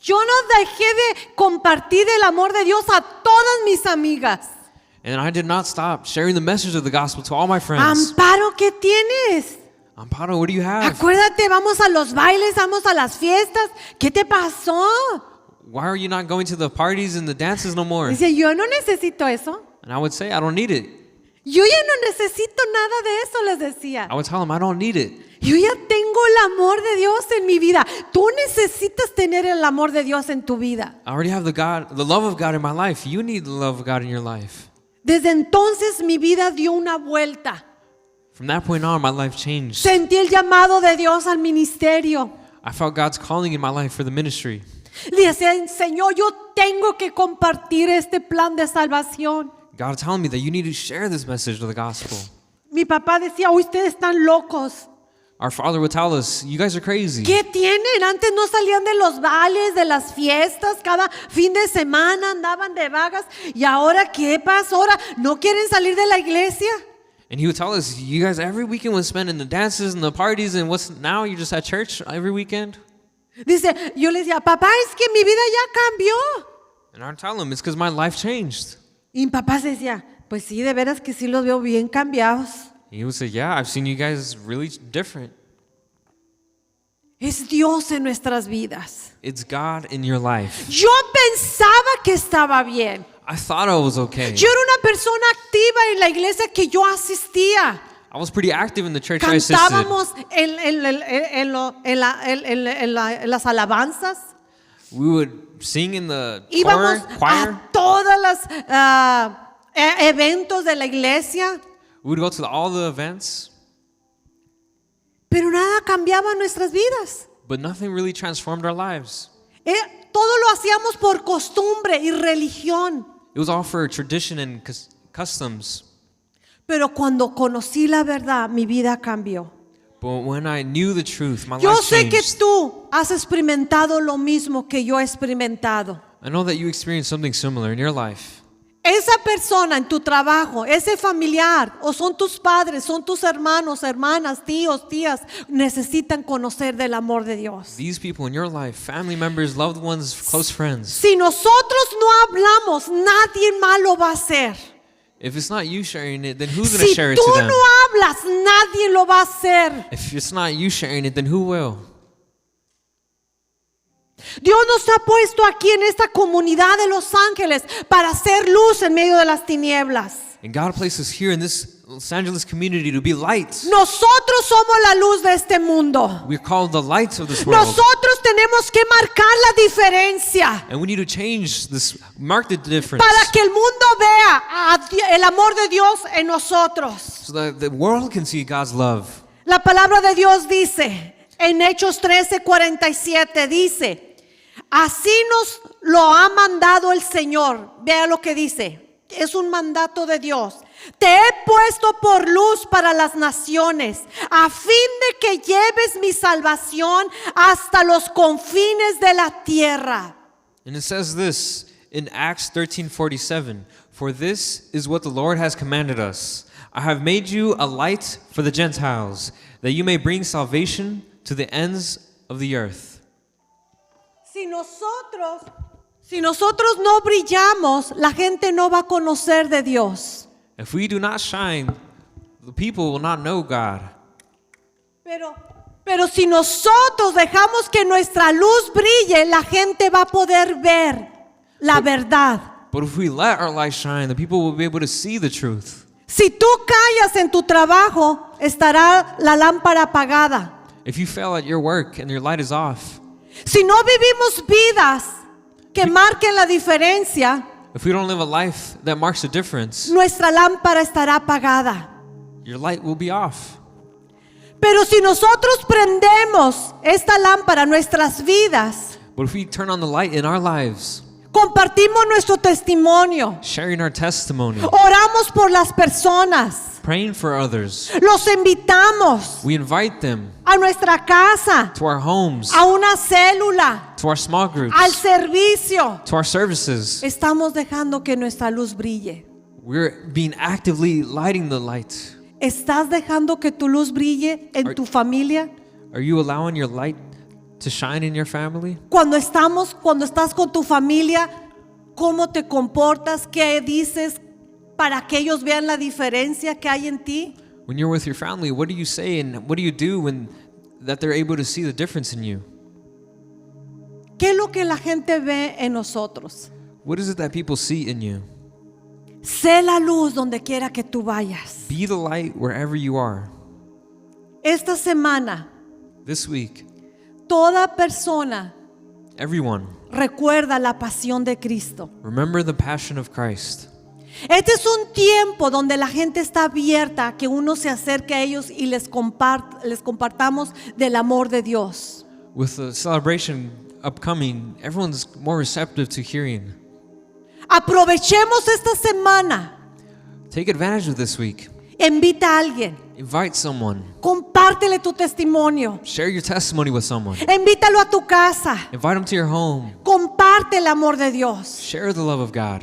Yo no dejé de compartir el amor de Dios a todas mis amigas. And I did not stop sharing the message of the gospel to all my friends. Amparo, ¿qué tienes? Amparo, what do you have? Acuérdate, vamos a los bailes, vamos a las fiestas. ¿Qué te pasó? Why are you not going to the parties and the dances no more? Dice, yo no necesito eso. And I would say, I don't need it. Yo ya no necesito nada de eso, les decía. I would tell them, I don't need it. Yo ya tengo el amor de Dios en mi vida. Tú necesitas tener el amor de Dios en tu vida. I already have the love of God in my life. You need the love of God in your life. Desde entonces mi vida dio una vuelta. From that point on, my life changed. Sentí el llamado de Dios al ministerio. I felt God's calling in my life for the ministry. Le decía, Señor, yo tengo que compartir este plan de salvación. God telling me that you need to share this message of the gospel. Mi papá decía, ustedes están locos. Our father would tell us, you guys are crazy. ¿Qué tienen? Antes no salían de los bailes, de las fiestas, cada fin de semana andaban de vagas. ¿Y ahora qué pasa? ¿Ahora no quieren salir de la iglesia? And he would tell us, you guys every weekend was spending the dances and the parties, and what's now you're just at church every weekend? Dice, yo le decía, papá, es que mi vida ya cambió. And I'd tell him, it's because my life changed. Y mi papá se decía, pues sí, de veras que sí los veo bien cambiados. He would say, yeah, I've seen you guys really different. Es Dios en nuestras vidas. It's God in your life. Yo pensaba que estaba bien. I thought I was okay. Yo era una persona activa en la iglesia que yo asistía. I was pretty active in the church I assisted. Cantábamos en las alabanzas. We would sing in the Íbamos choir. a todas las eventos de la iglesia. We would go to all the events, Pero nada cambiaba en nuestras vidas. but nothing really transformed our lives. Todo lo hacíamos por costumbre y religión. It was all for tradition and customs. Pero cuando conocí la verdad, mi vida cambió. But when I knew the truth, my Yo life sé que changed. tú has experimentado lo mismo que yo he experimentado. I know that you experienced something similar in your life. esa persona en tu trabajo, ese familiar, o son tus padres, son tus hermanos, hermanas, tíos, tías, necesitan conocer del amor de Dios. These people in your life, family members, loved ones, close friends. Si nosotros no hablamos, nadie más lo va a hacer. If it's not you sharing it, then who's going to Si share it tú to them? no hablas, nadie lo va a hacer. If it's not you sharing it, then who will? Dios nos ha puesto aquí en esta comunidad de Los Ángeles para hacer luz en medio de las tinieblas. And God placed us here in this Los Angeles community to be lights. Nosotros somos la luz de este mundo. We're called the lights of this world. Nosotros tenemos que marcar la diferencia And we need to change this, mark the difference, para que el mundo vea el amor de Dios en nosotros. so that the world can see God's love. La palabra de Dios dice en Hechos 13:47, dice: así nos lo ha mandado el Señor. Vea lo que dice. Es un mandato de Dios. Te he puesto por luz para las naciones, a fin de que lleves mi salvación hasta los confines de la tierra. And it says this in Acts 13:47, for this is what the Lord has commanded us. I have made you a light for the Gentiles, that you may bring salvation to the ends of the earth. Si nosotros no brillamos, la gente no va a conocer de Dios. If we do not shine, the people will not know God. Pero si nosotros dejamos que nuestra luz brille, la gente va a poder ver la verdad. But if we let our light shine, the people will be able to see the truth. Si tú callas en tu trabajo, estará la lámpara apagada. If you fail at your work and your light is off, Si no vivimos vidas que marquen la diferencia, if we don't live a life that marks a difference, nuestra lámpara estará apagada. your light will be off. Pero si nosotros prendemos esta lámpara, nuestras vidas, But if we turn on the light in our lives, compartimos nuestro testimonio, sharing our testimony, oramos por las personas, praying for others, los invitamos we invite them a nuestra casa, to our homes, a una célula, to our small groups, al servicio, to our services. estamos dejando que nuestra luz brille. We're being actively lighting the light. ¿Estás dejando que tu luz brille en tu familia? Are you allowing your light to shine in your family? Cuando estás con tu familia, ¿cómo te comportas? ¿Qué dices para que ellos vean la diferencia que hay en ti? When you're with your family, what do you say and what do you do when that they're able to see the difference in you? ¿Qué es lo que la gente ve en nosotros? What is it that people see in you? Sé la luz donde quiera que tú vayas. Be the light wherever you are. Esta semana, This week, toda persona everyone, recuerda la pasión de Cristo. remember the passion of Christ. Este es un tiempo donde la gente está abierta a que uno se acerque a ellos y les compartamos del amor de Dios. With the celebration upcoming, everyone's more receptive to hearing. Aprovechemos esta semana. Take advantage of this week. Invita a alguien. Invite someone. Compártele tu testimonio. Share your testimony with someone. Invítalo a tu casa. Invite them to your home. Comparte el amor de Dios. Share the love of God.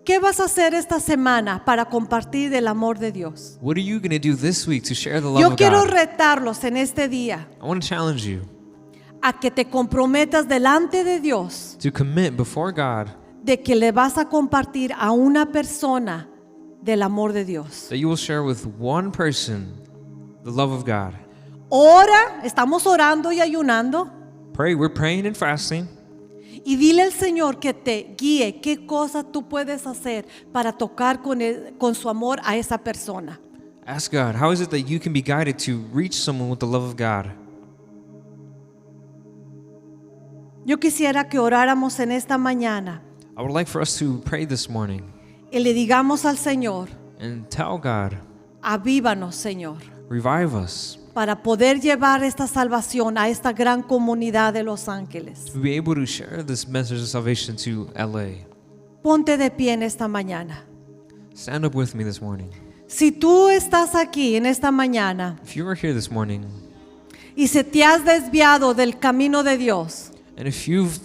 ¿Qué vas a hacer esta semana para compartir del amor de Dios? What are you going to do this week to share the love Yo of quiero God? retarlos en este día I want to challenge you a que te comprometas delante de Dios to commit before God de que le vas a compartir a una persona del amor de Dios. that you will share with one person the love of God. Ora, estamos orando y ayunando, Pray. We're praying and fasting. y dile al Señor que te guíe qué cosa tú puedes hacer para tocar con su amor a esa persona. Ask God, how is it that you can be guided to reach someone with the love of God? Yo quisiera que oráramos en esta mañana I would like for us to pray this morning y le digamos al Señor: and tell God, avívanos, Señor, revive us, para poder llevar esta salvación a esta gran comunidad de Los Ángeles. to be able to share this message of salvation to LA. Ponte de pie en esta mañana. Stand up with me this morning. Si tú estás aquí en esta mañana If you are here this morning y se te has desviado del camino de Dios, and if you've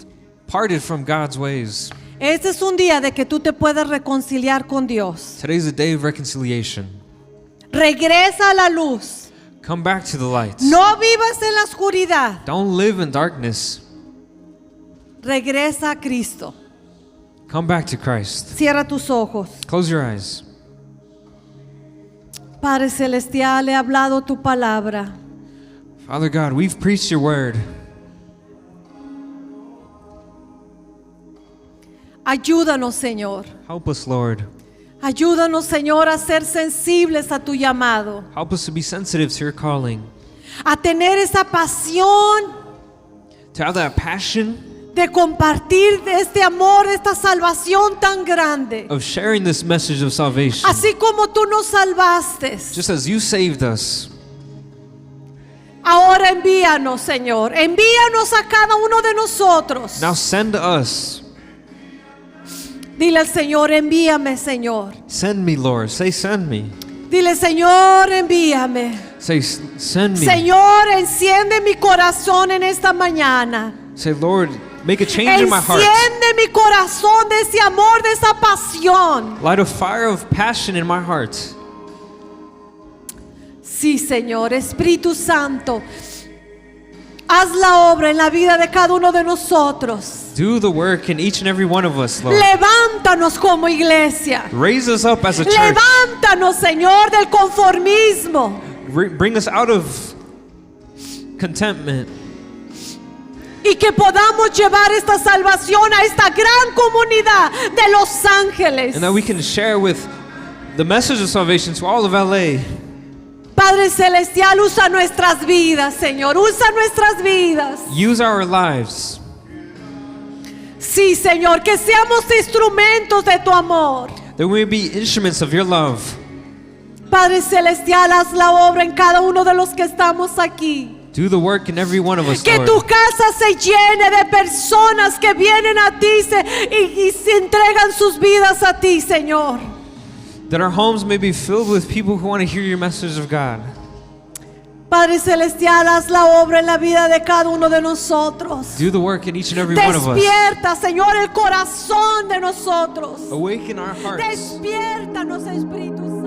parted from God's ways, Este es un día de que tú te puedas reconciliar con Dios. Today's the day of reconciliation. Regresa a la luz. Come back to the light. No vivas en la oscuridad. Don't live in darkness. Regresa a Cristo. Come back to Christ. Cierra tus ojos. Close your eyes. Padre Celestial, he hablado tu palabra. Father God, we've preached your word. Ayúdanos, Señor. Help us, Lord. Ayúdanos, Señor, a ser sensibles a tu llamado. Help us to be sensitive to your calling. A tener esa pasión To have that passion de compartir de este amor, de esta salvación tan grande. of sharing this message of salvation. Así como tú nos salvaste. Just as you saved us. Ahora envíanos, Señor. Envíanos a cada uno de nosotros. Now send us. Dile al Señor, envíame, Señor. Send me, Lord. Say, send me. Dile, Señor, envíame. Say, send me. Señor, enciende mi corazón en esta mañana. Say, Lord, make a change in my heart. Enciende mi corazón de ese amor, de esa pasión. Light a fire of passion in my heart. Sí, Señor, Espíritu Santo, haz la obra en la vida de cada uno de nosotros. Do the work in each and every one of us, Lord. Levántanos como iglesia. Raise us up as a church. Levántanos, Señor, del conformismo. Bring us out of contentment. Y que podamos llevar esta salvación a esta gran comunidad de Los Ángeles. And that we can share with the message of salvation to all of LA. Padre Celestial, usa nuestras vidas, Señor. Usa nuestras vidas. Use our lives. Sí, Señor, que seamos instrumentos de tu amor. That we may be instruments of your love. Padre Celestial, haz la obra en cada uno de los que estamos aquí. Do the work in every one of us, Que Lord. tu casa se llene de personas que vienen a ti y se entregan sus vidas a ti, Señor. That our homes may be filled with people who want to hear your message of God. Padre Celestial, haz la obra en la vida de cada uno de nosotros. Do the work in each and every one of us. Despierta, Señor, el corazón de nosotros. Awaken our hearts. Despiértanos, Espíritu Santo.